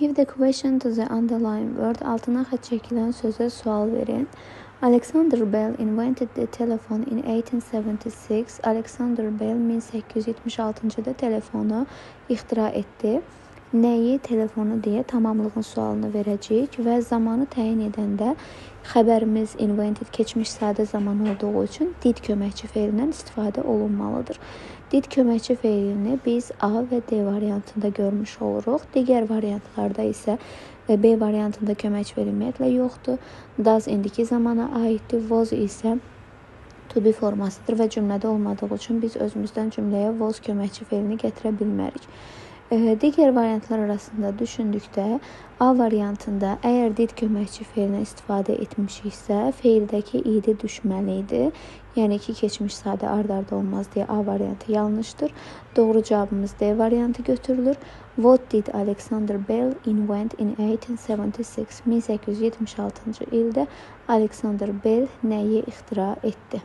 Give the question to the underlying word. Altına xətt çəkilən sözə sual verin. Alexander Bell invented the telephone in 1876. Alexander Bell 1876-cıda telefonu ixtira etdi. Nəyi, telefonu deyə tamamlığın sualını verəcəyik və zamanı təyin edəndə xəbərimiz invented keçmiş sadə zaman olduğu üçün did köməkçi feilindən istifadə olunmalıdır. Did köməkçi feilini biz A və D variantında görmüş oluruq. Digər variantlarda isə B variantında köməkçi feili ümumiyyətlə yoxdur. Does indiki zamana aiddir. Was isə to be formasıdır və cümlədə olmadığı üçün biz özümüzdən cümləyə was köməkçi feilini gətirə bilmərik. Digər variantlar arasında düşündükdə A variantında əgər did köməkçi feilinə istifadə etmişiksə, feildəki idi düşməli idi. Yəni ki, keçmiş sadə ard-arda olmaz deyə A variantı yanlışdır. Doğru cavabımız D variantı götürülür. What did Alexander Bell invent in 1876? 1876-cı ildə Alexander Bell nəyi ixtira etdi?